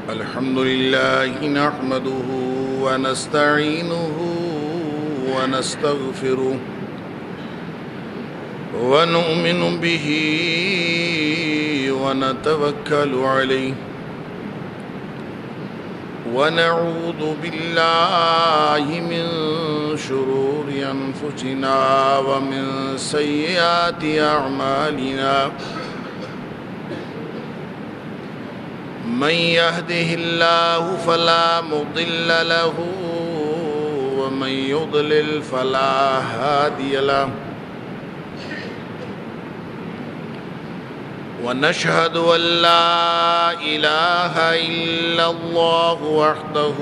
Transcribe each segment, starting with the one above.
الحمد لله نحمده ونستعينه ونستغفره ونؤمن به ونتوكل عليه ونعوذ بالله من شرور أنفسنا ومن سيئات أعمالنا من يهده الله فلا مضل له ومن يضلل فلا هادي له ونشهد أن لا إله إلا الله وحده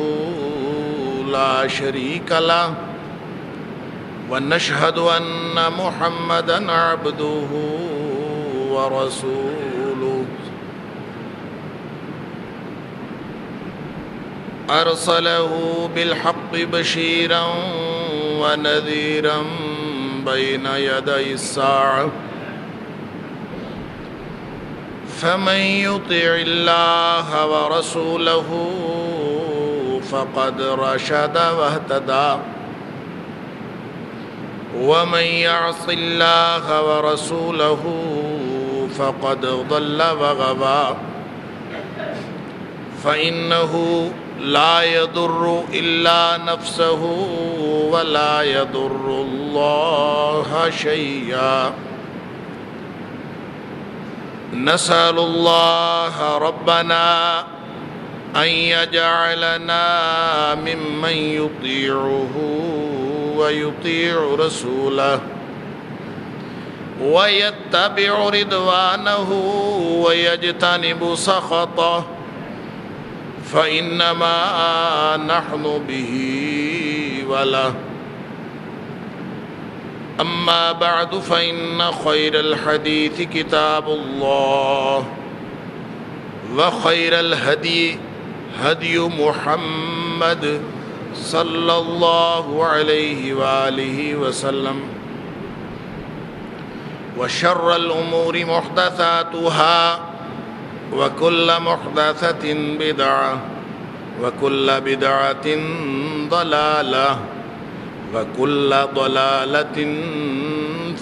لا شريك له ونشهد أن محمدًا عبده ورسوله أرسله بالحق بشيرًا ونذيرًا بين يدي الساعة فمن يطع الله ورسوله فقد رشد واهتدى ومن يعص الله ورسوله فقد ضل وغوى فإنه لا يضر إلا نفسه ولا يضر الله شيئا نسأل الله ربنا أن يجعلنا ممن يطيعه ويطيع رسوله ويتبع رضوانه ويجتنب سخطه فإنما نحن به وله أما بعد فإن خير الحديث كتاب الله وخير الهدي هدي محمد صلى الله عليه وآله وسلم وشر الأمور محدثاتها وكل محدثة بدعة وكل بدعة ضلالة وكل ضلالة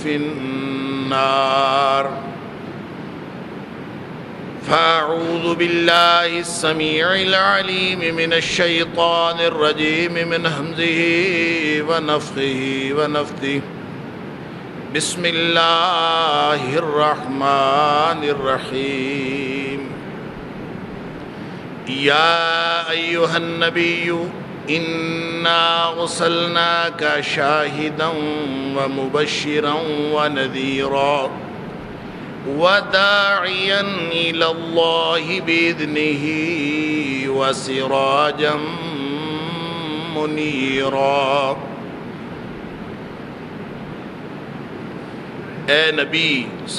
في النار فأعوذ بالله السميع العليم من الشيطان الرجيم من همزه ونفخه ونفثه بسم الله الرحمن الرحيم يا أيها النبي إنا أرسلناك شاهدا ومبشرا ونذيرا وداعيا إلى الله بإذنه وسراجا منيرا اے نبی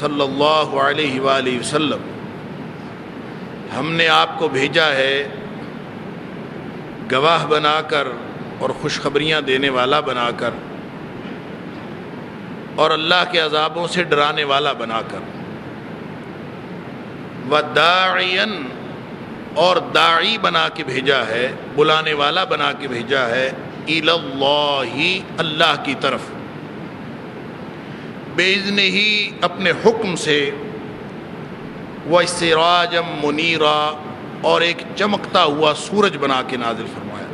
صلی اللہ علیہ وآلہ وسلم، ہم نے آپ کو بھیجا ہے گواہ بنا کر اور خوشخبریاں دینے والا بنا کر اور اللہ کے عذابوں سے ڈرانے والا بنا کر، وَدَاعِيًا اور داعی بنا کے بھیجا ہے، بلانے والا بنا کے بھیجا ہے، إِلَى اللَّهِ اللہ کی طرف، بِإِذْنِهِ اپنے حکم سے، وَسِرَاجًا مُنِيرًا اور ایک چمکتا ہوا سورج بنا کے نازل فرمایا۔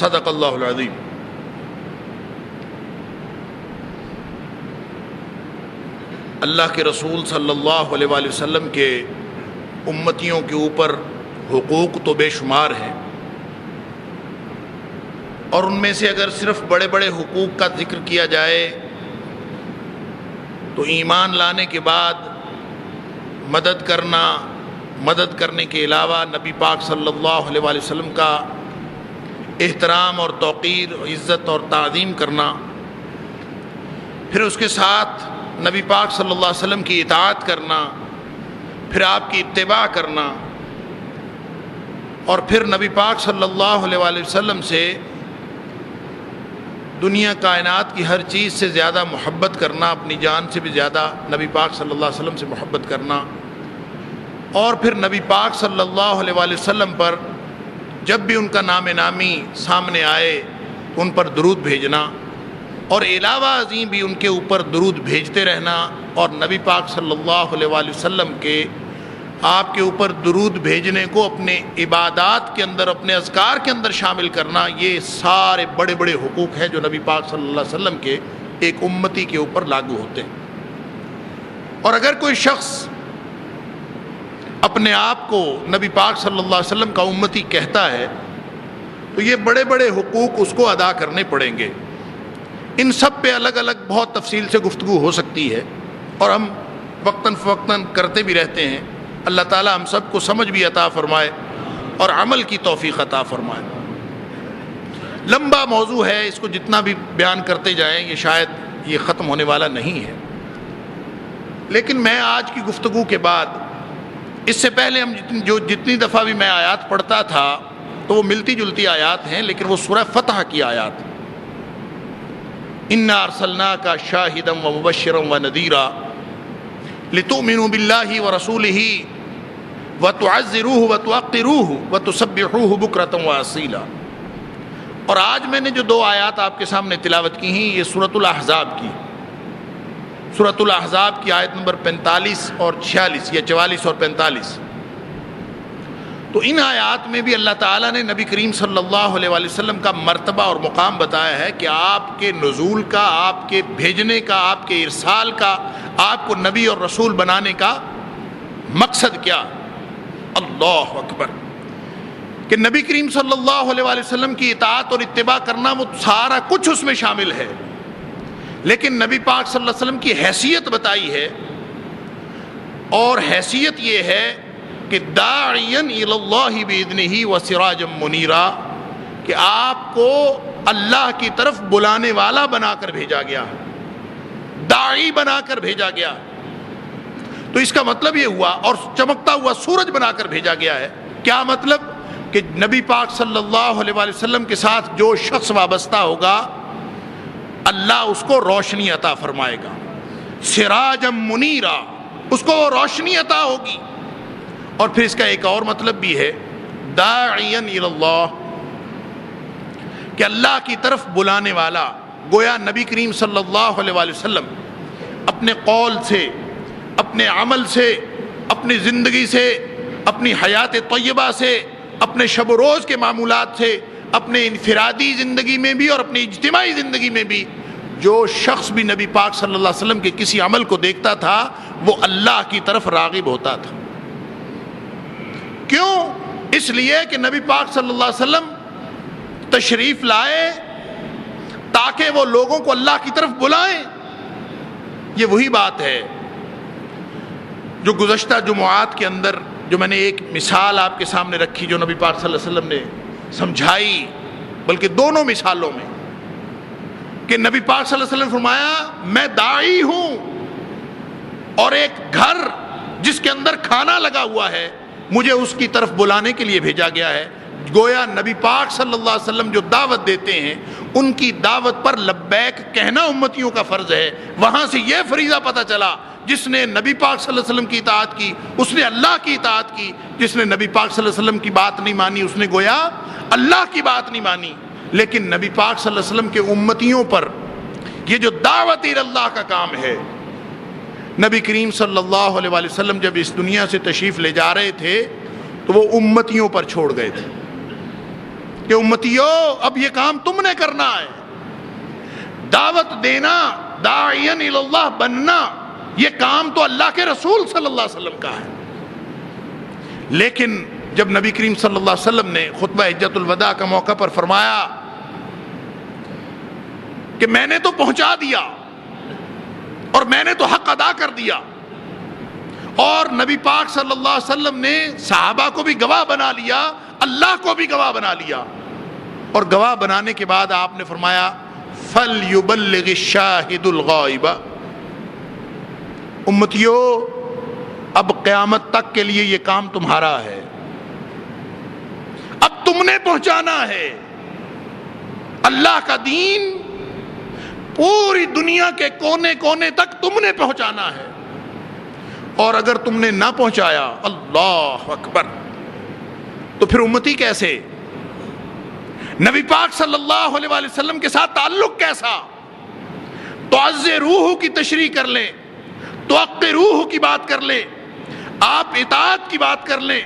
صدق اللہ العظیم۔ اللہ کے رسول صلی اللہ علیہ وآلہ وسلم کے امتیوں کے اوپر حقوق تو بے شمار ہیں، اور ان میں سے اگر صرف بڑے بڑے حقوق کا ذکر کیا جائے تو ایمان لانے کے بعد مدد کرنے کے علاوہ نبی پاک صلی اللہ علیہ وآلہ وسلم کا احترام اور توقیر، عزت اور تعظیم کرنا، پھر اس کے ساتھ نبی پاک صلی اللہ علیہ وسلم کی اطاعت کرنا، پھر آپ کی اتباع کرنا، اور پھر نبی پاک صلی اللہ علیہ وآلہ وسلم سے دنیا کائنات کی ہر چیز سے زیادہ محبت کرنا، اپنی جان سے بھی زیادہ نبی پاک صلی اللہ علیہ وسلم سے محبت کرنا، اور پھر نبی پاک صلی اللہ علیہ وآلہ وسلم پر جب بھی ان کا نام نامی سامنے آئے ان پر درود بھیجنا، اور علاوہ ازیں بھی ان کے اوپر درود بھیجتے رہنا، اور نبی پاک صلی اللہ علیہ وآلہ وسلم کے آپ کے اوپر درود بھیجنے کو اپنے عبادات کے اندر، اپنے اذکار کے اندر شامل کرنا، یہ سارے بڑے بڑے حقوق ہیں جو نبی پاک صلی اللہ علیہ وسلم کے ایک امتی کے اوپر لاگو ہوتے ہیں۔ اور اگر کوئی شخص اپنے آپ کو نبی پاک صلی اللہ علیہ وسلم کا امتی کہتا ہے تو یہ بڑے بڑے حقوق اس کو ادا کرنے پڑیں گے۔ ان سب پہ الگ الگ بہت تفصیل سے گفتگو ہو سکتی ہے، اور ہم وقتاً فوقتاً کرتے بھی رہتے ہیں۔ اللہ تعالیٰ ہم سب کو سمجھ بھی عطا فرمائے اور عمل کی توفیق عطا فرمائے۔ لمبا موضوع ہے، اس کو جتنا بھی بیان کرتے جائیں یہ شاید یہ ختم ہونے والا نہیں ہے، لیکن میں آج کی گفتگو کے بعد، اس سے پہلے ہم جتنی دفعہ بھی میں آیات پڑھتا تھا تو وہ ملتی جلتی آیات ہیں، لیکن وہ سورہ فتح کی آیات ہیں۔ اِنَّا أَرْسَلْنَاكَ شَاهِدًا وَمُبَشِّرًا وَنَذِيرًا لِتُؤْمِنُوا بِاللَّهِ وَرَسُولِهِ وَتُعَزِّرُوهُ وَتُوَقِّرُوهُ وَتُسَبِّحُوهُ بُكْرَةً وَأَصِيلًا۔ اور آج میں نے جو دو آیات آپ کے سامنے تلاوت کی ہیں یہ سورۃ الاحزاب کی، سورۃ الاحزاب کی آیت نمبر 45 اور 46 یا 44 اور 45۔ تو ان آیات میں بھی اللہ تعالیٰ نے نبی کریم صلی اللہ علیہ وآلہ وسلم کا مرتبہ اور مقام بتایا ہے کہ آپ کے نزول کا، آپ کے بھیجنے کا، آپ کے ارسال کا، آپ کو نبی اور رسول بنانے کا مقصد کیا۔ اللہ اکبر! کہ نبی کریم صلی اللہ علیہ وآلہ وسلم کی اطاعت اور اتباع کرنا، وہ سارا کچھ اس میں شامل ہے، لیکن نبی پاک صلی اللہ علیہ وسلم کی حیثیت بتائی ہے، اور حیثیت یہ ہے کہ داعیاً الی اللہ باذنہ وسراجا منیرا، کہ آپ کو اللہ کی طرف بلانے والا بنا کر بھیجا گیا، داعی بنا کر بھیجا گیا۔ تو اس کا مطلب یہ ہوا، اور چمکتا ہوا سورج بنا کر بھیجا گیا ہے۔ کیا مطلب؟ کہ نبی پاک صلی اللہ علیہ وآلہ وسلم کے ساتھ جو شخص وابستہ ہوگا اللہ اس کو روشنی عطا فرمائے گا، سراجا منیرا، اس کو روشنی عطا ہوگی۔ اور پھر اس کا ایک اور مطلب بھی ہے، داعیاً الی اللہ، کہ اللہ کی طرف بلانے والا۔ گویا نبی کریم صلی اللہ علیہ وآلہ وسلم اپنے قول سے، اپنے عمل سے، اپنی زندگی سے، اپنی حیات طیبہ سے، اپنے شب و روز کے معمولات سے، اپنے انفرادی زندگی میں بھی اور اپنی اجتماعی زندگی میں بھی، جو شخص بھی نبی پاک صلی اللہ علیہ وسلم کے کسی عمل کو دیکھتا تھا وہ اللہ کی طرف راغب ہوتا تھا۔ کیوں؟ اس لیے کہ نبی پاک صلی اللہ علیہ وسلم تشریف لائے تاکہ وہ لوگوں کو اللہ کی طرف بلائیں۔ یہ وہی بات ہے جو گزشتہ جمعات کے اندر جو میں نے ایک مثال آپ کے سامنے رکھی، جو نبی پاک صلی اللہ علیہ وسلم نے سمجھائی، بلکہ دونوں مثالوں میں، کہ نبی پاک صلی اللہ علیہ وسلم نے فرمایا میں داعی ہوں، اور ایک گھر جس کے اندر کھانا لگا ہوا ہے مجھے اس کی طرف بلانے کے لیے بھیجا گیا ہے۔ گویا نبی پاک صلی اللہ علیہ وسلم جو دعوت دیتے ہیں ان کی دعوت پر لبیک کہنا امتیوں کا فرض ہے۔ وہاں سے یہ فریضہ پتہ چلا، جس نے نبی پاک صلی اللہ علیہ وسلم کی اطاعت کی اس نے اللہ کی اطاعت کی، جس نے نبی پاک صلی اللہ علیہ وسلم کی بات نہیں مانی اس نے گویا اللہ کی بات نہیں مانی۔ لیکن نبی پاک صلی اللہ علیہ وسلم کے امتیوں پر یہ جو دعوت اللہ کا کام ہے، نبی کریم صلی اللہ علیہ وآلہ وسلم جب اس دنیا سے تشریف لے جا رہے تھے تو وہ امتیوں پر چھوڑ گئے تھے کہ امتیوں اب یہ کام تم نے کرنا ہے، دعوت دینا، داعیاً الی اللہ بننا، یہ کام تو اللہ کے رسول صلی اللہ علیہ وسلم کا ہے۔ لیکن جب نبی کریم صلی اللہ علیہ وسلم نے خطبہ حجۃ الوداع کا موقع پر فرمایا کہ میں نے تو پہنچا دیا اور میں نے تو حق ادا کر دیا، اور نبی پاک صلی اللہ علیہ وسلم نے صحابہ کو بھی گواہ بنا لیا، اللہ کو بھی گواہ بنا لیا، اور گواہ بنانے کے بعد آپ نے فرمایا فَلْيُبَلِّغِ الشَّاهِدُ الْغَائِبَ، امتیو اب قیامت تک کے لیے یہ کام تمہارا ہے، اب تم نے پہنچانا ہے۔ اللہ کا دین پوری دنیا کے کونے کونے تک تم نے پہنچانا ہے، اور اگر تم نے نہ پہنچایا، اللہ اکبر، تو پھر امتی کیسے؟ نبی پاک صلی اللہ علیہ وآلہ وسلم کے ساتھ تعلق کیسا؟ تعزروہ کی تشریح کر لیں، توقروہ کی بات کر لیں، آپ اطاعت کی بات کر لیں،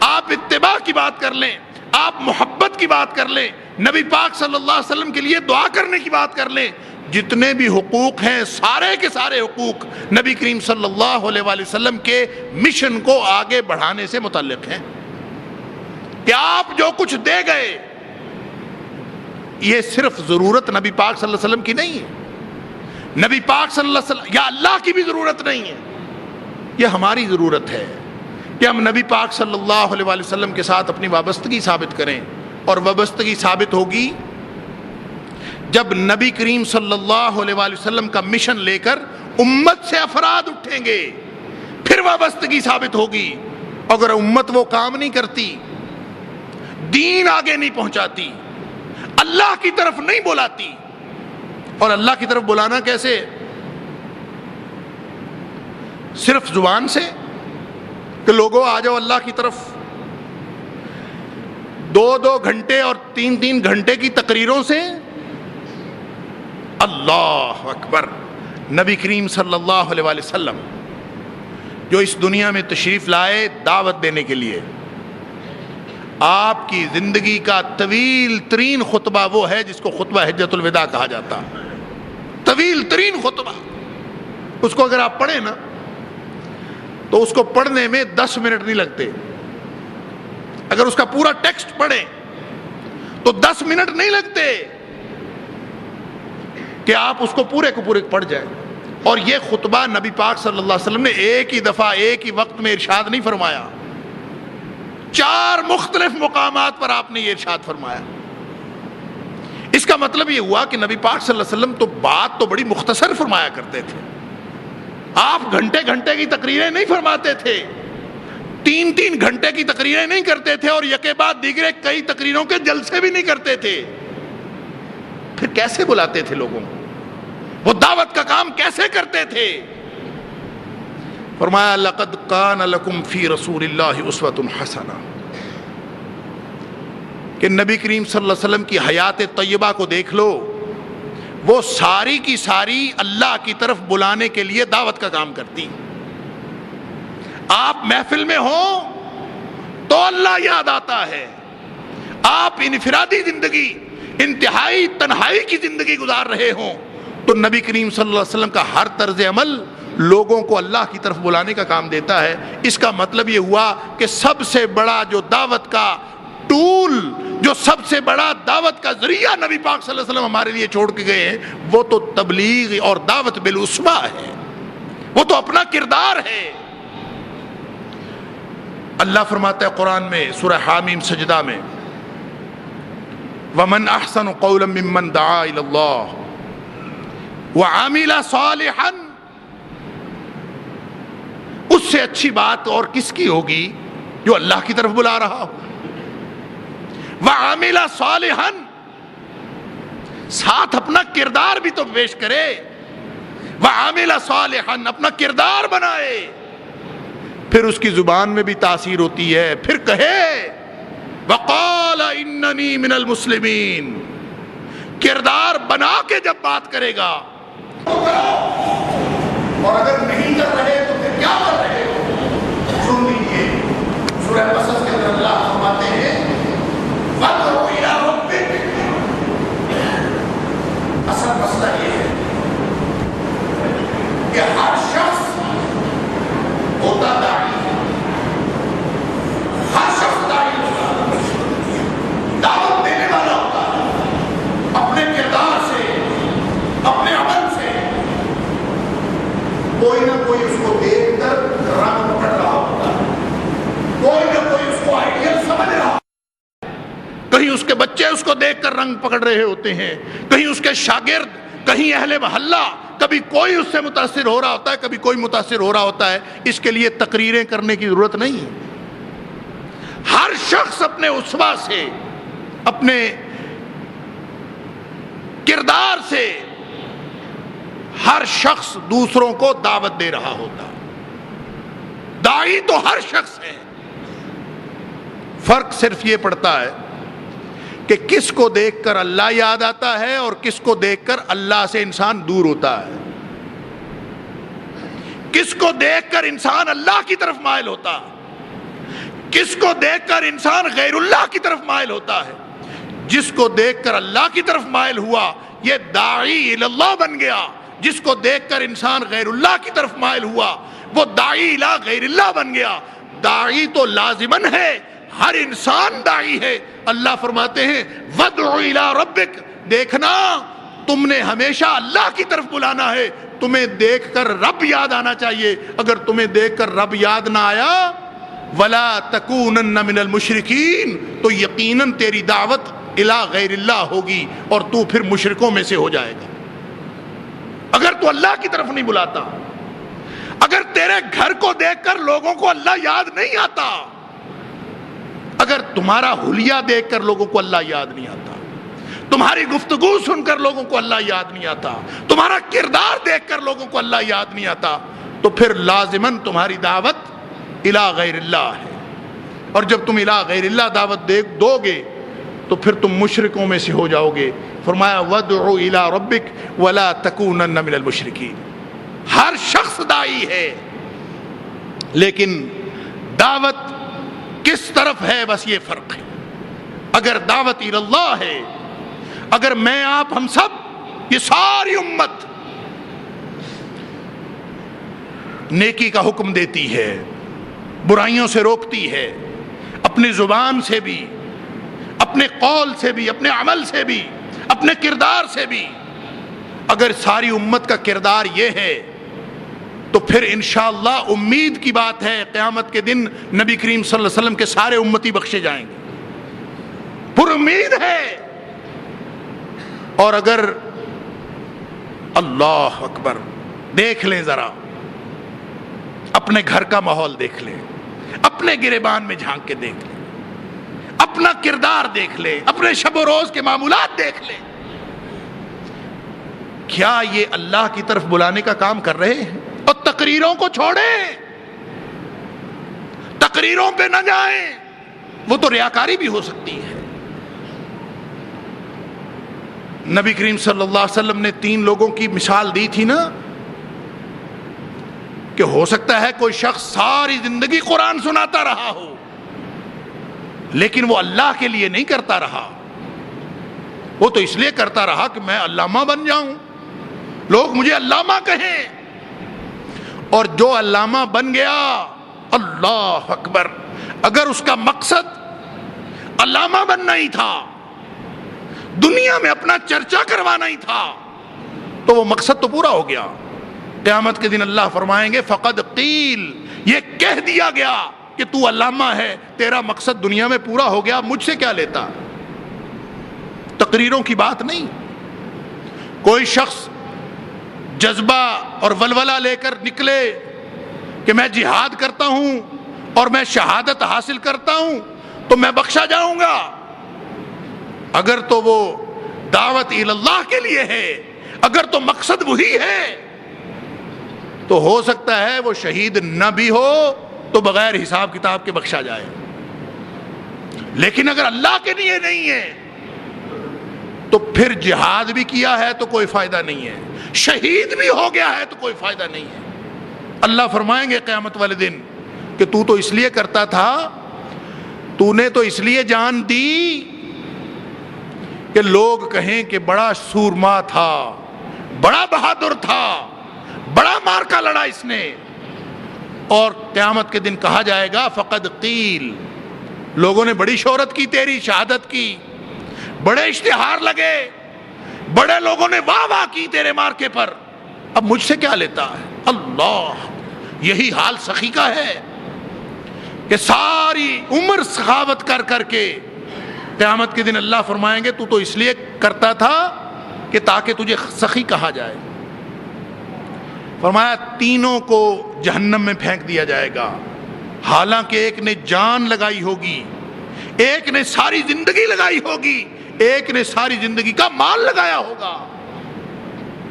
آپ اتباع کی بات کر لیں، آپ محبت کی بات کر لیں، نبی پاک صلی اللہ علیہ وسلم کے لیے دعا کرنے کی بات کر لیں، جتنے بھی حقوق ہیں سارے کے سارے حقوق نبی کریم صلی اللہ علیہ وآلہ وسلم کے مشن کو آگے بڑھانے سے متعلق ہیں، کہ آپ جو کچھ دے گئے یہ صرف ضرورت نبی پاک صلی اللہ علیہ وسلم کی نہیں ہے، نبی پاک صلی اللہ علیہ وسلم یا اللہ کی بھی ضرورت نہیں ہے، یہ ہماری ضرورت ہے کہ ہم نبی پاک صلی اللہ علیہ وآلہ وسلم کے ساتھ اپنی وابستگی ثابت کریں، اور وابستگی ثابت ہوگی جب نبی کریم صلی اللہ علیہ وآلہ وسلم کا مشن لے کر امت سے افراد اٹھیں گے، پھر وابستگی ثابت ہوگی۔ اگر امت وہ کام نہیں کرتی، دین آگے نہیں پہنچاتی، اللہ کی طرف نہیں بلاتی، اور اللہ کی طرف بلانا کیسے؟ صرف زبان سے کہ لوگوں آ جاؤ اللہ کی طرف، 2 گھنٹے اور 3 گھنٹے کی تقریروں سے؟ اللہ اکبر، نبی کریم صلی اللہ علیہ وآلہ وسلم جو اس دنیا میں تشریف لائے دعوت دینے کے لیے، آپ کی زندگی کا طویل ترین خطبہ وہ ہے جس کو خطبہ حجۃ الوداع کہا جاتا، طویل ترین خطبہ۔ اس کو اگر آپ پڑھیں نا تو اس کو پڑھنے میں 10 منٹ نہیں لگتے، اگر اس کا پورا ٹیکسٹ پڑھیں تو 10 منٹ نہیں لگتے کہ آپ اس کو پورے کو پورے پڑھ جائیں۔ اور یہ خطبہ نبی پاک صلی اللہ علیہ وسلم نے ایک ہی دفعہ ایک ہی وقت میں ارشاد نہیں فرمایا، 4 مختلف مقامات پر آپ نے یہ ارشاد فرمایا۔ اس کا مطلب یہ ہوا کہ نبی پاک صلی اللہ علیہ وسلم تو بات تو بڑی مختصر فرمایا کرتے تھے، آپ گھنٹے گھنٹے کی تقریریں نہیں فرماتے تھے، 3 گھنٹے کی تقریریں نہیں کرتے تھے، اور یکے بعد دیگرے کئی تقریروں کے جلسے بھی نہیں کرتے تھے۔ پھر کیسے بلاتے تھے لوگوں کو؟ وہ دعوت کا کام کیسے کرتے تھے؟ فرمایا لقد کان لکم فی رسول اللہ اسوۃ حسنہ، کہ نبی کریم صلی اللہ علیہ وسلم کی حیات طیبہ کو دیکھ لو، وہ ساری کی ساری اللہ کی طرف بلانے کے لیے دعوت کا کام کرتی۔ آپ محفل میں ہوں تو اللہ یاد آتا ہے، آپ انفرادی زندگی، انتہائی تنہائی کی زندگی گزار رہے ہوں تو نبی کریم صلی اللہ علیہ وسلم کا ہر طرز عمل لوگوں کو اللہ کی طرف بلانے کا کام دیتا ہے۔ اس کا مطلب یہ ہوا کہ سب سے بڑا جو دعوت کا ٹول، جو سب سے بڑا دعوت کا ذریعہ نبی پاک صلی اللہ علیہ وسلم ہمارے لیے چھوڑ کے گئے ہیں، وہ تو تبلیغ اور دعوت بالاسوہ ہے، وہ تو اپنا کردار ہے۔ اللہ فرماتا ہے قرآن میں سورہ حامیم سجدہ میں، وَمَنْ أَحْسَنُ قَوْلًا مِّمَّنْ دَعَا إِلَى اللَّهِ وَعَمِلَ صَالِحًا، اس سے اچھی بات اور کس کی ہوگی جو اللہ کی طرف بلا رہا ہو۔ وَعَمِلَ صَالِحًا، ساتھ اپنا کردار بھی تو پیش کرے، وَعَمِلَ صَالِحًا، اپنا کردار بنائے، پھر اس کی زبان میں بھی تاثیر ہوتی ہے، پھر کہے وَقَالَ إِنَّنِي مِنَ الْمُسْلِمِينَ، کردار بنا کے جب بات کرے گا، اور اگر نہیں کر رہے تو پھر کیا کر رہے ہو؟ سن لیجیے، سورہ قصص کے اندر اللہ فرماتے ہیں وَادْعُ إِلَىٰ رَبِّكَ، اصل مسئلہ یہ ہے کہ ہر شخص ہوتا داعی، ہر شخص داعی ہوتا، دعوت دینے والا ہوتا، اپنے کردار سے، اپنے عمل سے کوئی نہ کوئی اس کو دیکھ کر رنگ پکڑ رہا ہوتا ہے، کوئی نہ کوئی اس کو آئیڈیل سمجھ رہا ہوتا ہے، کہیں اس کے بچے اس کو دیکھ کر رنگ پکڑ رہے ہوتے ہیں، کہیں اس کے شاگرد، کہیں اہل محلہ، کبھی کوئی اس سے متاثر ہو رہا ہوتا ہے، کبھی کوئی متاثر ہو رہا ہوتا ہے۔ اس کے لیے تقریریں کرنے کی ضرورت نہیں، ہر شخص اپنے اسوہ سے، اپنے کردار سے ہر شخص دوسروں کو دعوت دے رہا ہوتا. داعی تو ہر شخص ہے. فرق صرف یہ پڑتا ہے کہ کس کو دیکھ کر اللہ یاد آتا ہے اور کس کو دیکھ کر اللہ سے انسان دور ہوتا ہے. کس کو دیکھ کر انسان اللہ کی طرف مائل ہوتا ہے, کس کو دیکھ کر انسان غیر اللہ کی طرف مائل ہوتا ہے. جس کو دیکھ کر اللہ کی طرف مائل ہوا یہ داعی اللہ بن گیا. جس کو دیکھ کر انسان غیر اللہ کی طرف مائل ہوا وہ داعی الی غیر اللہ بن گیا. داعی تو لازمن ہے, ہر انسان داعی ہے. اللہ فرماتے ہیں وَادْعُ إِلَىٰ رَبِّكَ, دیکھنا تم نے ہمیشہ اللہ کی طرف بلانا ہے. تمہیں دیکھ کر رب یاد آنا چاہیے. اگر تمہیں دیکھ کر رب یاد نہ آیا وَلَا تَكُونَنَّ مِنَ الْمُشْرِكِينَ, تو یقیناً تیری دعوت الی غیر اللہ ہوگی اور تو پھر مشرکوں میں سے ہو جائے گا. اگر تو اللہ کی طرف نہیں بلاتا, اگر تیرے گھر کو دیکھ کر لوگوں کو اللہ یاد نہیں آتا, اگر تمہارا حلیہ دیکھ کر لوگوں کو اللہ یاد نہیں آتا, تمہاری گفتگو سن کر لوگوں کو اللہ یاد نہیں آتا, تمہارا کردار دیکھ کر لوگوں کو اللہ یاد نہیں آتا, تو پھر لازماً تمہاری دعوت الی غیر اللہ ہے. اور جب تم الی غیر اللہ دعوت دو گے تو پھر تم مشرکوں میں سے ہو جاؤ گے. فرمایا وَادْعُ إِلَىٰ رَبِّكَ وَلَا تَكُونَنَّ مِنَ الْمُشْرِكِينَ. ہر شخص داعی ہے, لیکن دعوت کس طرف ہے بس یہ فرق ہے. اگر دعوت اللہ ہے, اگر میں آپ ہم سب یہ ساری امت نیکی کا حکم دیتی ہے, برائیوں سے روکتی ہے, اپنی زبان سے بھی, اپنے قول سے بھی, اپنے عمل سے بھی, اپنے کردار سے بھی, اگر ساری امت کا کردار یہ ہے تو پھر انشاءاللہ امید کی بات ہے قیامت کے دن نبی کریم صلی اللہ علیہ وسلم کے سارے امتی بخشے جائیں گے. پر امید ہے. اور اگر اللہ اکبر دیکھ لیں, ذرا اپنے گھر کا ماحول دیکھ لیں, اپنے گریبان میں جھانک کے دیکھ لیں, اپنا کردار دیکھ لیں, اپنے شب و روز کے معمولات دیکھ لیں. کیا یہ اللہ کی طرف بلانے کا کام کر رہے ہیں؟ اور تقریروں کو چھوڑیں, تقریروں پہ نہ جائیں, وہ تو ریاکاری بھی ہو سکتی ہے. نبی کریم صلی اللہ علیہ وسلم نے 3 لوگوں کی مثال دی تھی نا, کہ ہو سکتا ہے کوئی شخص ساری زندگی قرآن سناتا رہا ہو لیکن وہ اللہ کے لیے نہیں کرتا رہا. وہ تو اس لیے کرتا رہا کہ میں علامہ بن جاؤں, لوگ مجھے علامہ کہیں. اور جو علامہ بن گیا, اللہ اکبر, اگر اس کا مقصد علامہ بننا ہی تھا, دنیا میں اپنا چرچا کروانا ہی تھا, تو وہ مقصد تو پورا ہو گیا. قیامت کے دن اللہ فرمائیں گے فقد قیل, یہ کہہ دیا گیا کہ تو علامہ ہے, تیرا مقصد دنیا میں پورا ہو گیا, مجھ سے کیا لیتا. تقریروں کی بات نہیں. کوئی شخص جذبہ اور ولولہ لے کر نکلے کہ میں جہاد کرتا ہوں اور میں شہادت حاصل کرتا ہوں تو میں بخشا جاؤں گا, اگر تو وہ دعوت اللہ کے لیے ہے, اگر تو مقصد وہی ہے, تو ہو سکتا ہے وہ شہید نہ بھی ہو تو بغیر حساب کتاب کے بخشا جائے. لیکن اگر اللہ کے لیے نہیں ہے تو پھر جہاد بھی کیا ہے تو کوئی فائدہ نہیں ہے, شہید بھی ہو گیا ہے تو کوئی فائدہ نہیں ہے. اللہ فرمائیں گے قیامت والے دن کہ تو اس لیے کرتا تھا, تو نے تو اس لیے جان دی کہ لوگ کہیں کہ بڑا سورما تھا, بڑا بہادر تھا, بڑا مارکا لڑا اس نے. اور قیامت کے دن کہا جائے گا فقد قیل, لوگوں نے بڑی شہرت کی تیری شہادت کی, بڑے اشتہار لگے, بڑے لوگوں نے واہ واہ کی تیرے مارکے پر, اب مجھ سے کیا لیتا ہے. اللہ, یہی حال سخی کا ہے کہ ساری عمر سخاوت کر کر کے قیامت کے دن اللہ فرمائیں گے تو اس لیے کرتا تھا کہ تاکہ تجھے سخی کہا جائے. فرمایا تینوں کو جہنم میں پھینک دیا جائے گا, حالانکہ ایک نے جان لگائی ہوگی, ایک نے ساری زندگی لگائی ہوگی, ایک نے ساری زندگی کا مال لگایا ہوگا.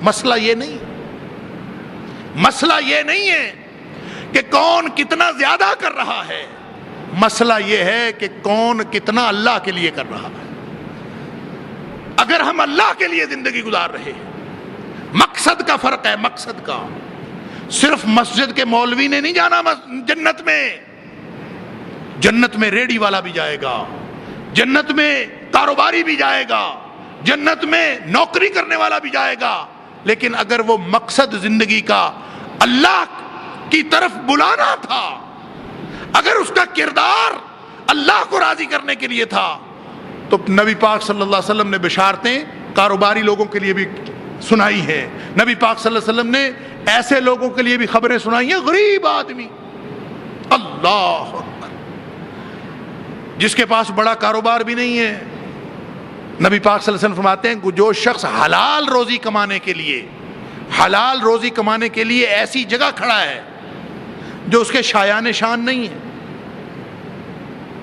مسئلہ یہ نہیں, مسئلہ یہ نہیں ہے کہ کون کتنا زیادہ کر رہا ہے، مسئلہ یہ ہے کہ کون کتنا اللہ کے لیے کر رہا ہے۔ اگر ہم اللہ کے لیے زندگی گزار رہے ہیں، مقصد کا فرق ہے، مقصد کا۔ صرف مسجد کے مولوی نے نہیں جانا جنت میں، جنت میں ریڑھی والا بھی جائے گا، جنت میں کاروباری بھی جائے گا، جنت میں نوکری کرنے والا بھی جائے گا، لیکن اگر وہ مقصد زندگی کا اللہ کی طرف بلانا تھا، اگر اس کا کردار اللہ کو راضی کرنے کے لیے تھا، تو نبی پاک صلی اللہ علیہ وسلم نے بشارتیں کاروباری لوگوں کے لیے بھی سنائی ہیں، نبی پاک صلی اللہ علیہ وسلم نے ایسے لوگوں کے لیے بھی خبریں سنائی ہیں، غریب آدمی، اللہ اکبر، جس کے پاس بڑا کاروبار بھی نہیں ہے، نبی پاک صلی اللہ علیہ وسلم فرماتے ہیں کہ جو شخص حلال روزی کمانے کے لیے، حلال روزی کمانے کے لیے ایسی جگہ کھڑا ہے جو اس کے شایان شان نہیں ہے،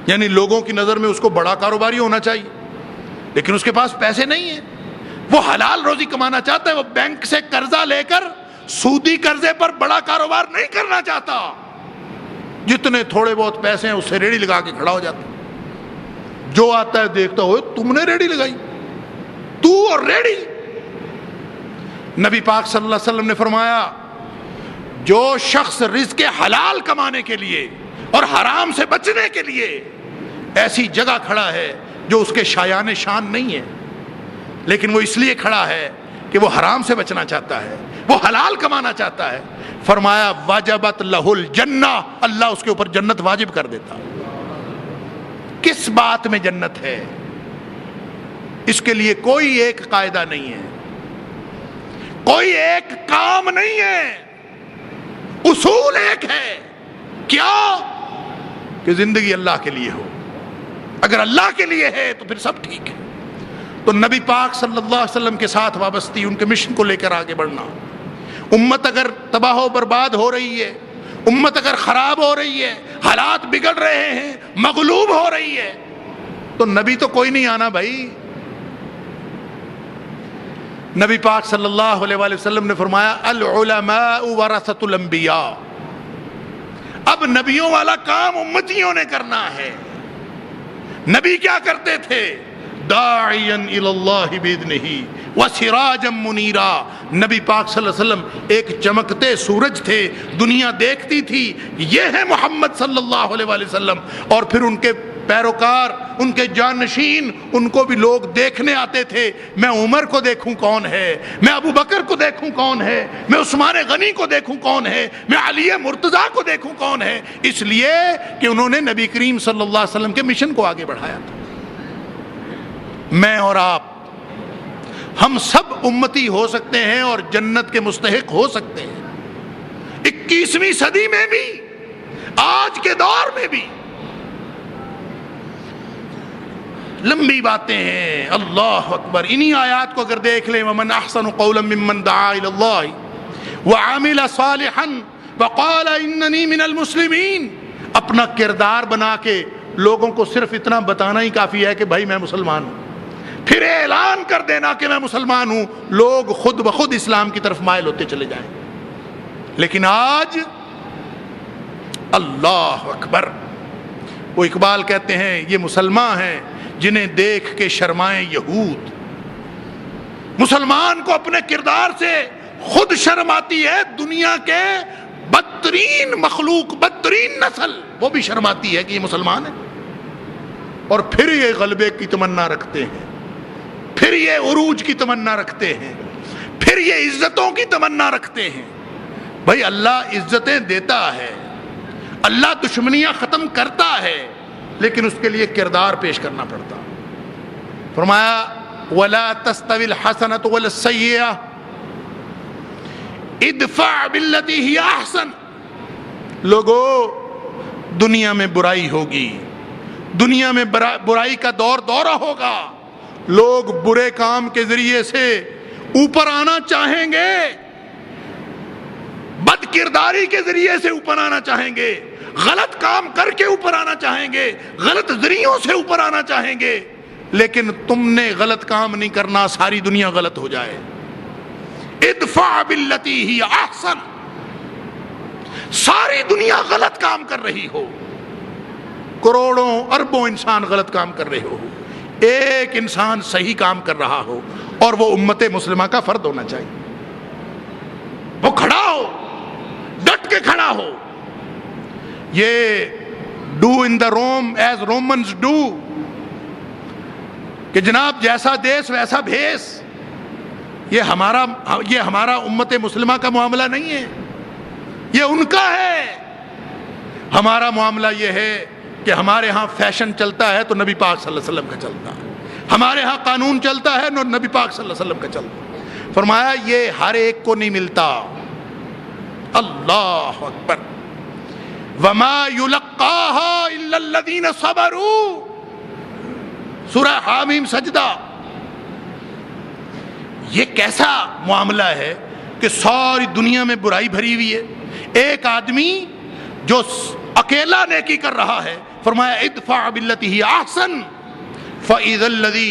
یعنی لوگوں کی نظر میں اس کو بڑا کاروباری ہونا چاہیے لیکن اس کے پاس پیسے نہیں ہیں، وہ حلال روزی کمانا چاہتا ہے، وہ بینک سے قرضہ لے کر سودی قرضے پر بڑا کاروبار نہیں کرنا چاہتا، جتنے تھوڑے بہت پیسے ہیں اس سے ریڑھی لگا کے کھڑا ہو جاتا ہے، جو آتا ہے دیکھتا ہوئے تم نے ریڑھی لگائی، تو اور ریڑھی۔ نبی پاک صلی اللہ علیہ وسلم نے فرمایا جو شخص رزق حلال کمانے کے لیے اور حرام سے بچنے کے لیے ایسی جگہ کھڑا ہے جو اس کے شایان شان نہیں ہے، لیکن وہ اس لیے کھڑا ہے کہ وہ حرام سے بچنا چاہتا ہے، وہ حلال کمانا چاہتا ہے، فرمایا واجبت لہ الجنہ، اللہ اس کے اوپر جنت واجب کر دیتا۔ کس بات میں جنت ہے؟ اس کے لیے کوئی ایک قاعدہ نہیں ہے، کوئی ایک کام نہیں ہے، اصول ایک ہے، کیا؟ کہ زندگی اللہ کے لیے ہو، اگر اللہ کے لیے ہے تو پھر سب ٹھیک ہے۔ تو نبی پاک صلی اللہ علیہ وسلم کے ساتھ وابستی، ان کے مشن کو لے کر آگے بڑھنا، امت اگر تباہ و برباد ہو رہی ہے، امت اگر خراب ہو رہی ہے، حالات بگڑ رہے ہیں، مغلوب ہو رہی ہے، تو نبی تو کوئی نہیں آنا بھائی۔ نبی پاک صلی اللہ علیہ وآلہ وسلم نے فرمایا العلماء ورثۃ الانبیاء، اب نبیوں والا کام امتیوں نے کرنا ہے۔ نبی کیا کرتے تھے؟ داعیا الی اللہ باذنہ وسراجا منیرا، نبی پاک صلی اللہ علیہ وسلم ایک چمکتے سورج تھے، دنیا دیکھتی تھی یہ ہے محمد صلی اللہ علیہ وآلہ وسلم، اور پھر ان کے پیروکار، ان کے جانشین، ان کو بھی لوگ دیکھنے آتے تھے، میں عمر کو دیکھوں کون ہے، میں ابو بکر کو دیکھوں کون ہے، میں عثمان غنی کو دیکھوں کون ہے، میں علی مرتضیٰ کو دیکھوں کون ہے، اس لیے کہ انہوں نے نبی کریم صلی اللہ علیہ وسلم کے مشن کو آگے بڑھایا تھا۔ میں اور آپ، ہم سب امتی ہو سکتے ہیں اور جنت کے مستحق ہو سکتے ہیں، 21ویں صدی میں بھی، آج کے دور میں بھی۔ لمبی باتیں ہیں، اللہ اکبر، انہی آیات کو اگر دیکھ لیں، وَمَنْ أَحْسَنُ قَوْلًا مِّمَّنْ دَعَا إِلَى اللَّهِ وَعَمِلَ صَالِحًا وَقَالَ إِنَّنِي مِنَ الْمُسْلِمِينَ، اپنا کردار بنا کے لوگوں کو صرف اتنا بتانا ہی کافی ہے کہ بھائی میں مسلمان ہوں، پھر اعلان کر دینا کہ میں مسلمان ہوں، لوگ خود بخود اسلام کی طرف مائل ہوتے چلے جائیں۔ لیکن آج اللہ اکبر، وہ اقبال کہتے ہیں یہ مسلمان ہیں جنہیں دیکھ کے شرمائیں یہود، مسلمان کو اپنے کردار سے خود شرم آتی ہے، دنیا کے بدترین مخلوق، بدترین نسل، وہ بھی شرماتی ہے کہ یہ مسلمان ہے، اور پھر یہ غلبے کی تمنا رکھتے ہیں، پھر یہ عروج کی تمنا رکھتے ہیں، پھر یہ عزتوں کی تمنا رکھتے ہیں۔ بھائی اللہ عزتیں دیتا ہے، اللہ دشمنیاں ختم کرتا ہے، لیکن اس کے لیے کردار پیش کرنا پڑتا۔ فرمایا وَلَا تَسْتَوِي الْحَسَنَةُ وَلَا السَّيِّئَةُ ادفع بالتي هي احسن۔ لوگو، دنیا میں برائی ہوگی، دنیا میں برائی کا دور دورہ ہوگا، لوگ برے کام کے ذریعے سے اوپر آنا چاہیں گے، بد کرداری کے ذریعے سے اوپر آنا چاہیں گے، غلط کام کر کے اوپر آنا چاہیں گے، غلط ذریعوں سے اوپر آنا چاہیں گے، لیکن تم نے غلط کام نہیں کرنا، ساری دنیا غلط ہو جائے۔ ادفع باللتی ہی احسن، ساری دنیا غلط کام کر رہی ہو، کروڑوں اربوں انسان غلط کام کر رہے ہو، ایک انسان صحیح کام کر رہا ہو، اور وہ امت مسلمہ کا فرد ہونا چاہیے. وہ کھڑا ہو، ڈٹ کے کھڑا ہو. یہ do in the room as Romans do, کہ جناب جیسا دیس ویسا بھیس. یہ ہمارا امت مسلمہ کا معاملہ نہیں ہے، یہ ان کا ہے. ہمارا معاملہ یہ ہے کہ ہمارے ہاں فیشن چلتا ہے تو نبی پاک صلی اللہ علیہ وسلم کا چلتا ہے، ہمارے ہاں قانون چلتا ہے تو نبی پاک صلی اللہ علیہ وسلم کا چلتا ہے. فرمایا یہ ہر ایک کو نہیں ملتا. اللہ اکبر. وما يلقاها الا الذين صبروا، سورہ حامیم سجدہ. یہ کیسا معاملہ ہے کہ ساری دنیا میں برائی بھری ہوئی ہے، ایک آدمی جو اکیلا نیکی کر رہا ہے، فرمایا ادفع بالتی ہی احسن فاذا الذی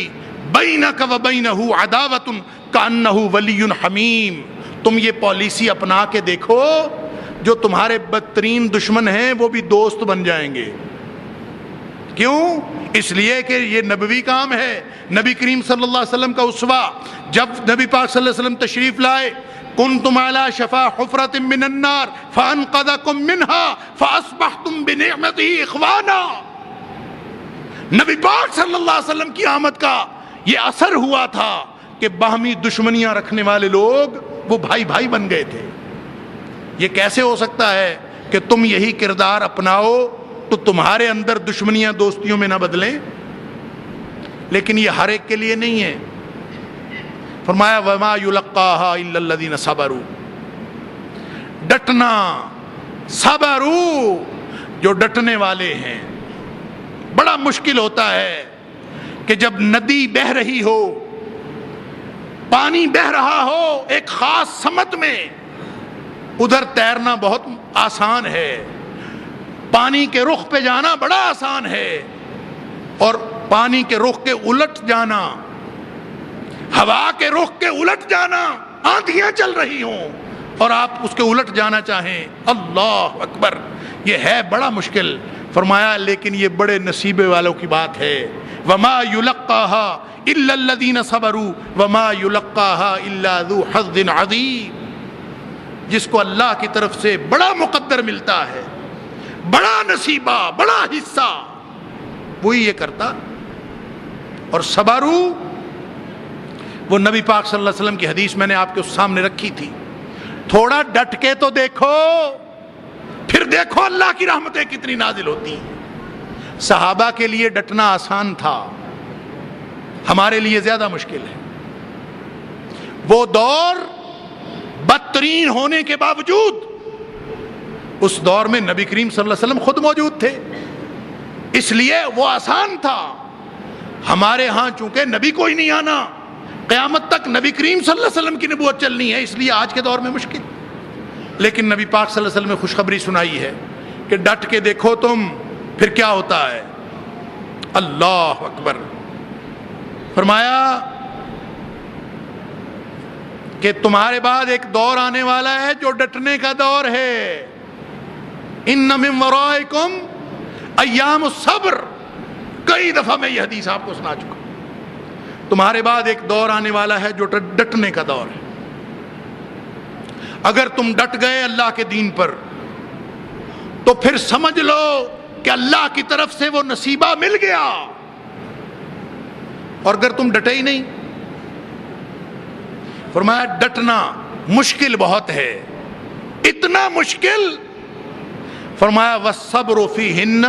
بینک وبینہ عداوۃ کانہ ولی حمیم. تم یہ پالیسی اپنا کے دیکھو، جو تمہارے بدترین دشمن ہیں وہ بھی دوست بن جائیں گے. کیوں؟ اس لیے کہ یہ نبوی کام ہے، نبی کریم صلی اللہ علیہ وسلم کا اسوہ. جب نبی پاک صلی اللہ علیہ وسلم تشریف لائے، کنتم علی شفا حفرۃ من النار فانقذکم منها فاصبحتم بنعمتہ اخوانا. نبی پاک صلی اللہ علیہ وسلم کی آمد کا یہ اثر ہوا تھا کہ باہمی دشمنیاں رکھنے والے لوگ وہ بھائی بھائی بن گئے تھے. یہ کیسے ہو سکتا ہے کہ تم یہی کردار اپناؤ تو تمہارے اندر دشمنیاں دوستیوں میں نہ بدلیں؟ لیکن یہ ہر ایک کے لیے نہیں ہے. فرمایا وما یلقاها الا الذین صبروا. ڈٹنا، صبروا، جو ڈٹنے والے ہیں. بڑا مشکل ہوتا ہے کہ جب ندی بہہ رہی ہو، پانی بہہ رہا ہو ایک خاص سمت میں، ادھر تیرنا بہت آسان ہے، پانی کے رخ پہ جانا بڑا آسان ہے، اور پانی کے رخ کے الٹ جانا، ہوا کے رخ کے الٹ جانا، آندھیاں چل رہی ہوں اور آپ اس کے الٹ جانا چاہیں، اللہ اکبر، یہ ہے بڑا مشکل. فرمایا لیکن یہ بڑے نصیبے والوں کی بات ہے. وما یلقاها الا الذین صبروا وما یلقاها الا ذو حظ عظیم. جس کو اللہ کی طرف سے بڑا مقدر ملتا ہے، بڑا نصیبہ، بڑا حصہ، وہی یہ کرتا. اور صبروا، وہ نبی پاک صلی اللہ علیہ وسلم کی حدیث میں نے آپ کے سامنے رکھی تھی. تھوڑا ڈٹ کے تو دیکھو، پھر دیکھو اللہ کی رحمتیں کتنی نازل ہوتی ہیں. صحابہ کے لیے ڈٹنا آسان تھا، ہمارے لیے زیادہ مشکل ہے. وہ دور بدترین ہونے کے باوجود اس دور میں نبی کریم صلی اللہ علیہ وسلم خود موجود تھے، اس لیے وہ آسان تھا. ہمارے ہاں چونکہ نبی کوئی نہیں آنا، قیامت تک نبی کریم صلی اللہ علیہ وسلم کی نبوت چلنی ہے، اس لیے آج کے دور میں مشکل. لیکن نبی پاک صلی اللہ علیہ وسلم نے خوشخبری سنائی ہے کہ ڈٹ کے دیکھو تم، پھر کیا ہوتا ہے. اللہ اکبر. فرمایا کہ تمہارے بعد ایک دور آنے والا ہے جو ڈٹنے کا دور ہے. ان من ورائکم ایام الصبر. کئی دفعہ میں یہ حدیث آپ کو سنا چکا. تمہارے بعد ایک دور آنے والا ہے جو ڈٹنے کا دور ہے. اگر تم ڈٹ گئے اللہ کے دین پر تو پھر سمجھ لو کہ اللہ کی طرف سے وہ نصیبہ مل گیا. اور اگر تم ڈٹے ہی نہیں، فرمایا ڈٹنا مشکل بہت ہے، اتنا مشکل. فرمایا والصبر فیہن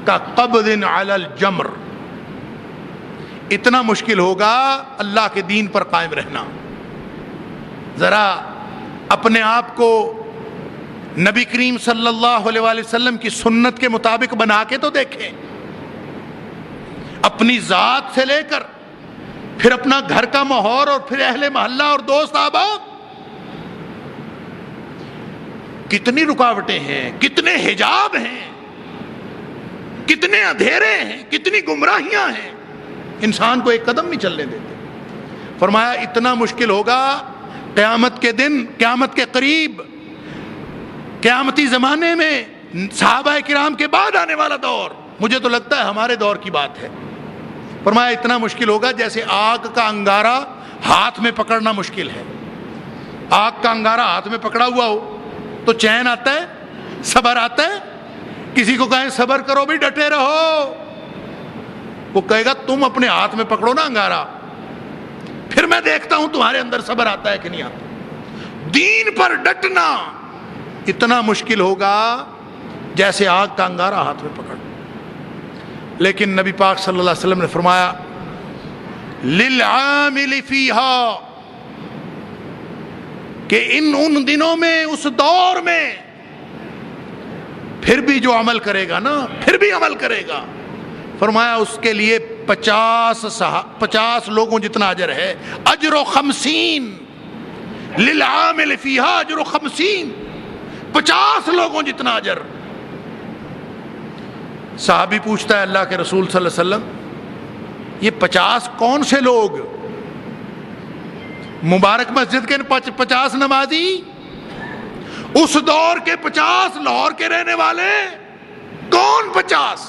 کقبض علی الجمر. اتنا مشکل ہوگا اللہ کے دین پر قائم رہنا. ذرا اپنے آپ کو نبی کریم صلی اللہ علیہ وآلہ وسلم کی سنت کے مطابق بنا کے تو دیکھیں. اپنی ذات سے لے کر پھر اپنا گھر کا ماحول اور پھر اہل محلہ اور دوست احباب، کتنی رکاوٹیں ہیں، کتنے حجاب ہیں، کتنے اندھیرے ہیں، کتنی گمراہیاں ہیں، انسان کو ایک قدم نہیں چلنے دیتے. فرمایا اتنا مشکل ہوگا قیامت کے دن، قیامت کے قریب، قیامتی زمانے میں صحابہ کرام کے بعد آنے والا دور، مجھے تو لگتا ہے ہمارے دور کی بات ہے، فرمایا اتنا مشکل ہوگا جیسے آگ کا انگارہ ہاتھ میں پکڑنا مشکل ہے۔ آگ کا انگارہ ہاتھ میں پکڑا ہوا ہو تو چین آتا ہے، صبر آتا ہے۔ کسی کو کہیں صبر کرو بھی، ڈٹے رہو، وہ کہے گا تم اپنے ہاتھ میں پکڑو نا انگارہ، پھر میں دیکھتا ہوں تمہارے اندر صبر آتا ہے کہ نہیں آتا۔ دین پر ڈٹنا اتنا مشکل ہوگا جیسے آگ کا انگارہ ہاتھ میں پکڑ۔ لیکن نبی پاک صلی اللہ علیہ وسلم نے فرمایا للعامل فیہا، کہ ان دنوں میں، اس دور میں پھر بھی جو عمل کرے گا نا، پھر بھی عمل کرے گا، فرمایا اس کے لیے 50 لوگوں جتنا اجر ہے، اجر و 50، للعامل فیہا اجر و 50، 50 لوگوں جتنا اجر۔ صحابی پوچھتا ہے اللہ کے رسول صلی اللہ علیہ وسلم یہ 50 کون سے لوگ؟ مبارک مسجد کے 50 نمازی، اس دور کے 50 لاہور کے رہنے والے، کون 50؟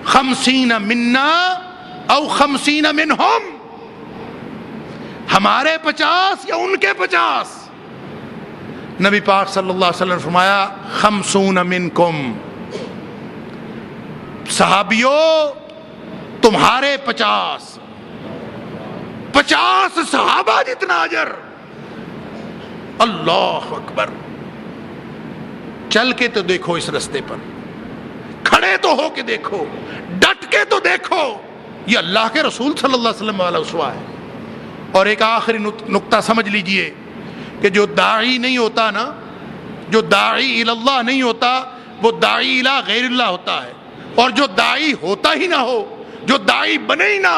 50 منا او 50 منہم، ہمارے 50 یا ان کے 50؟ نبی پاک صلی اللہ علیہ وسلم نے فرمایا 50 منکم، صحابیوں تمہارے 50 صحابہ جتنا اجر۔ اللہ اکبر! چل کے تو دیکھو اس رستے پر، کھڑے تو ہو کے دیکھو، ڈٹ کے تو دیکھو، یہ اللہ کے رسول صلی اللہ علیہ وسلم والا اسوہ ہے۔ اور ایک آخری نقطہ سمجھ لیجئے کہ جو داعی نہیں ہوتا نا، جو داعی اللہ نہیں ہوتا، وہ داعی الی غیر اللہ ہوتا ہے۔ اور جو داعی ہوتا ہی نہ ہو، جو داعی بنے ہی نہ،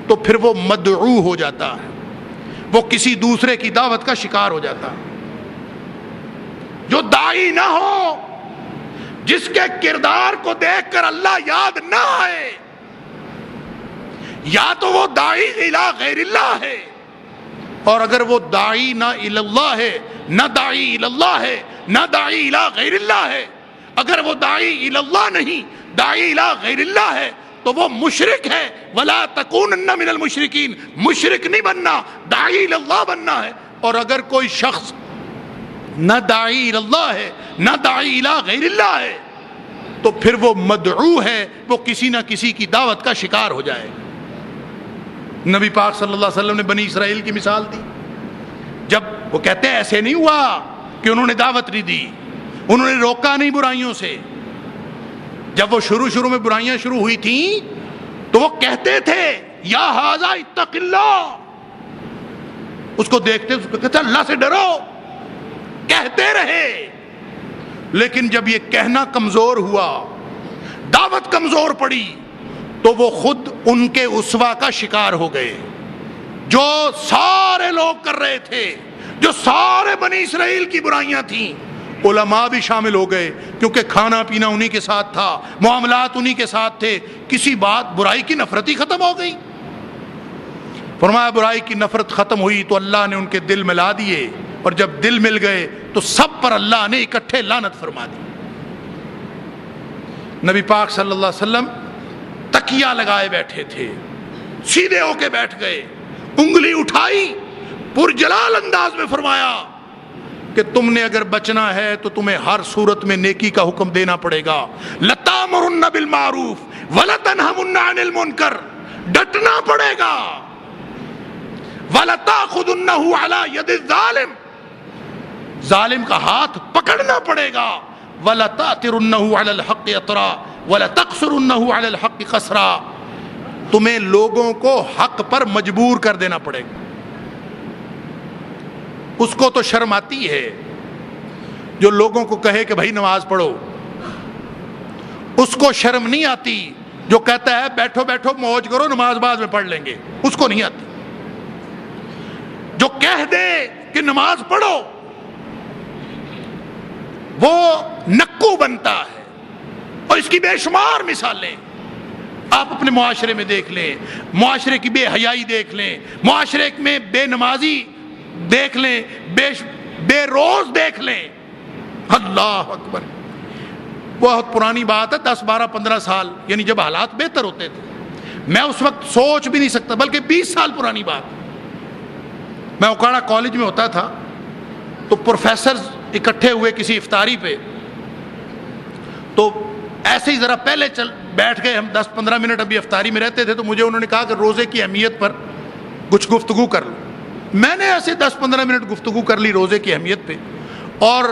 تو پھر وہ مدعو ہو جاتا ہے، وہ کسی دوسرے کی دعوت کا شکار ہو جاتا ہے۔ جو داعی نہ ہو، جس کے کردار کو دیکھ کر اللہ یاد نہ آئے، یا تو وہ داعی الی غیر اللہ ہے، اور اگر وہ داعی نہ الی اللہ ہے، نہ داعی الی اللہ ہے، نہ داعی الی غیر اللہ ہے، اگر وہ داعی الی اللہ نہیں، داعی الی غیر اللہ ہے، تو وہ مشرک ہے۔ وَلَا تَكُونَنَّ مِنَ الْمُشْرِكِينَ، مشرک نہیں بننا، داعی الی اللہ بننا ہے۔ اور اگر کوئی شخص نہ داعی الی اللہ ہے، نہ داعی الی غیر اللہ ہے، تو پھر وہ مدعو ہے، وہ کسی نہ کسی کی دعوت کا شکار ہو جائے۔ نبی پاک صلی اللہ علیہ وسلم نے بنی اسرائیل کی مثال دی، جب وہ کہتے ہیں ایسے نہیں ہوا کہ انہوں نے دعوت نہیں دی، انہوں نے روکا نہیں برائیوں سے۔ جب وہ شروع میں برائیاں شروع ہوئی تھیں تو وہ کہتے تھے یا ھذا اتق اللہ، اس کو دیکھتے کہتے اللہ سے ڈرو، کہتے رہے۔ لیکن جب یہ کہنا کمزور ہوا، دعوت کمزور پڑی، تو وہ خود ان کے اسوہ کا شکار ہو گئے، جو سارے لوگ کر رہے تھے، جو سارے بنی اسرائیل کی برائیاں تھیں۔ علماء بھی شامل ہو گئے، کیونکہ کھانا پینا انہی کے ساتھ تھا، معاملات انہی کے ساتھ تھے، کسی بات برائی کی نفرت ہی ختم ہو گئی۔ فرمایا برائی کی نفرت ختم ہوئی تو اللہ نے ان کے دل ملا دیے، اور جب دل مل گئے تو سب پر اللہ نے اکٹھے لعنت فرما دی۔ نبی پاک صلی اللہ علیہ وسلم تکیہ لگائے بیٹھے تھے، سیدھے ہو کے بیٹھ گئے، انگلی اٹھائی، پرجلال انداز میں فرمایا کہ تم نے اگر بچنا ہے تو تمہیں ہر صورت میں نیکی کا حکم دینا پڑے گا۔ لَتَأْمُرُنَّ بِالْمَعْرُوفِ وَلَتَنْهَوْنَ عَنِ الْمُنْكَرِ، ڈٹنا پڑے گا۔ وَلَتَأْخُذُنَّهُ عَلَى يَدِ الظَّالِمِ، ظالم کا ہاتھ پکڑنا پڑے گا۔ وَلَتَأْتِرُنَّهُ عَلَى الْحَقِّ أَطْرًا وَلَتَقْصُرُنَّهُ عَلَى الْحَقِّ قَصْرًا، تمہیں لوگوں کو حق پر مجبور کر دینا پڑے گا۔ اس کو تو شرم آتی ہے جو لوگوں کو کہے کہ بھائی نماز پڑھو، اس کو شرم نہیں آتی جو کہتا ہے بیٹھو بیٹھو موج کرو، نماز بعد میں پڑھ لیں گے، اس کو نہیں آتی۔ جو کہہ دے کہ نماز پڑھو وہ نکو بنتا ہے۔ اور اس کی بے شمار مثالیں آپ اپنے معاشرے میں دیکھ لیں، معاشرے کی بے حیائی دیکھ لیں، معاشرے میں بے نمازی دیکھ لیں، بے روز دیکھ لیں. اللہ اکبر. بہت پرانی بات ہے, 10 12 15 سال, یعنی جب حالات بہتر ہوتے تھے. میں اس وقت سوچ بھی نہیں سکتا, بلکہ 20 سال پرانی بات. میں اوکاڑا کالج میں ہوتا تھا, تو پروفیسرز اکٹھے ہوئے کسی افطاری پہ, تو ایسے ہی ذرا پہلے بیٹھ گئے. ہم 10 15 منٹ ابھی افطاری میں رہتے تھے, تو مجھے انہوں نے کہا کہ روزے کی اہمیت پر کچھ گفتگو کر لو. میں نے ایسے 10 15 منٹ گفتگو کر لی روزے کی اہمیت پہ, اور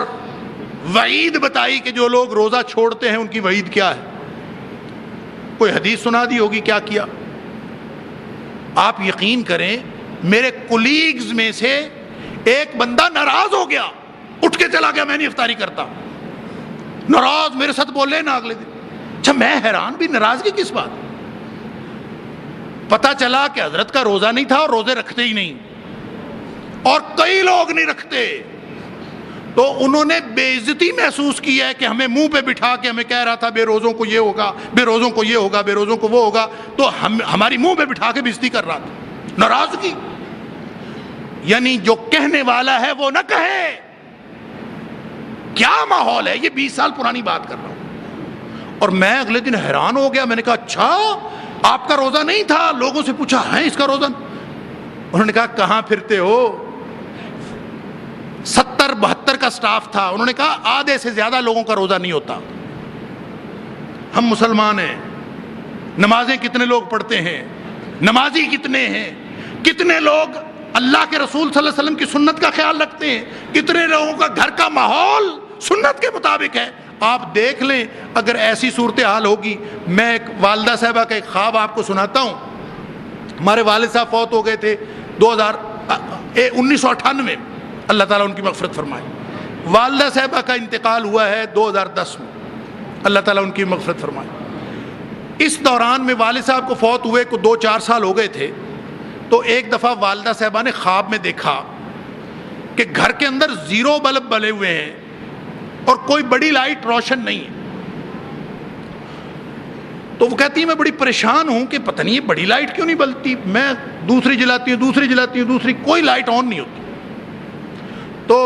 وعید بتائی کہ جو لوگ روزہ چھوڑتے ہیں ان کی وعید کیا ہے. کوئی حدیث سنا دی ہوگی کیا کیا. آپ یقین کریں, میرے کولیگز میں سے ایک بندہ ناراض ہو گیا, اٹھ کے چلا گیا, میں نہیں افطاری کرتا. ناراض, میرے ساتھ بولے نا اگلے دن. اچھا, میں حیران بھی, ناراضگی کس بات. پتا چلا کہ حضرت کا روزہ نہیں تھا اور روزے رکھتے ہی نہیں, اور کئی لوگ نہیں رکھتے. تو انہوں نے بے عزتی محسوس کی ہے کہ ہمیں منہ پہ بٹھا کے ہمیں کہہ رہا تھا بے روزوں کو یہ ہوگا, بے روزوں کو یہ ہوگا, بے روزوں کو وہ ہوگا, تو ہماری منہ پہ بٹھا کے بے عزتی کر رہا تھا. ناراضگی, یعنی جو کہنے والا ہے وہ نہ کہے. کیا ماحول ہے یہ, 20 سال پرانی بات کر رہا ہوں. اور میں اگلے دن حیران ہو گیا. میں نے کہا اچھا آپ کا روزہ نہیں تھا. لوگوں سے پوچھا ہے اس کا روزہ. انہوں نے کہا کہاں پھرتے ہو. 70 72 کا سٹاف تھا. انہوں نے کہا آدھے سے زیادہ لوگوں کا روزہ نہیں ہوتا. ہم مسلمان ہیں, نمازیں کتنے لوگ پڑھتے ہیں, نمازی کتنے ہیں, کتنے لوگ اللہ کے رسول صلی اللہ علیہ وسلم کی سنت کا خیال رکھتے ہیں, کتنے لوگوں کا گھر کا ماحول سنت کے مطابق ہے. آپ دیکھ لیں اگر ایسی صورتحال ہوگی. میں ایک والدہ صاحبہ کا ایک خواب آپ کو سناتا ہوں. ہمارے والد صاحب فوت ہو گئے تھے 1998. اللہ تعالیٰ ان کی مغفرت فرمائے. والدہ صاحبہ کا انتقال ہوا ہے 2010 میں. اللہ تعالیٰ ان کی مغفرت فرمائے. اس دوران میں والد صاحب کو فوت ہوئے کو 2-4 سال ہو گئے تھے. تو ایک دفعہ والدہ صاحبہ نے خواب میں دیکھا کہ گھر کے اندر 0 بلب بلے ہوئے ہیں اور کوئی بڑی لائٹ روشن نہیں ہے. تو وہ کہتی ہے میں بڑی پریشان ہوں کہ پتہ نہیں یہ بڑی لائٹ کیوں نہیں بلتی. میں دوسری جلاتی ہوں, دوسری جلاتی ہوں, دوسری, کوئی لائٹ آن نہیں ہوتی. تو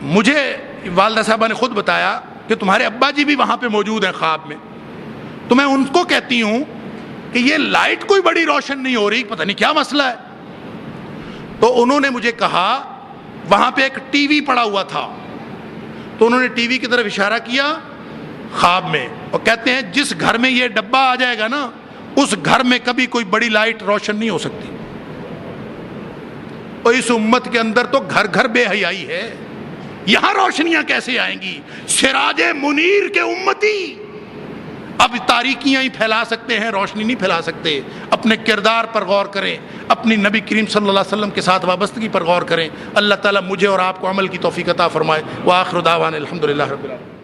مجھے والدہ صاحبہ نے خود بتایا کہ تمہارے ابا جی بھی وہاں پہ موجود ہیں خواب میں. تو میں ان کو کہتی ہوں کہ یہ لائٹ کوئی بڑی روشن نہیں ہو رہی, پتہ نہیں کیا مسئلہ ہے. تو انہوں نے مجھے کہا وہاں پہ ایک ٹی وی پڑا ہوا تھا. تو انہوں نے ٹی وی کی طرف اشارہ کیا خواب میں, اور کہتے ہیں جس گھر میں یہ ڈبہ آ جائے گا نا, اس گھر میں کبھی کوئی بڑی لائٹ روشن نہیں ہو سکتی. اور اس امت کے اندر تو گھر گھر بے حیائی ہے. یہاں روشنیاں کیسے آئیں گی. سراج منیر کے امتی اب تاریکیاں ہی پھیلا سکتے ہیں, روشنی نہیں پھیلا سکتے. اپنے کردار پر غور کریں, اپنی نبی کریم صلی اللہ علیہ وسلم کے ساتھ وابستگی پر غور کریں. اللہ تعالیٰ مجھے اور آپ کو عمل کی توفیق عطا فرمائے. وآخر دعوانا الحمدللہ رب العالمین.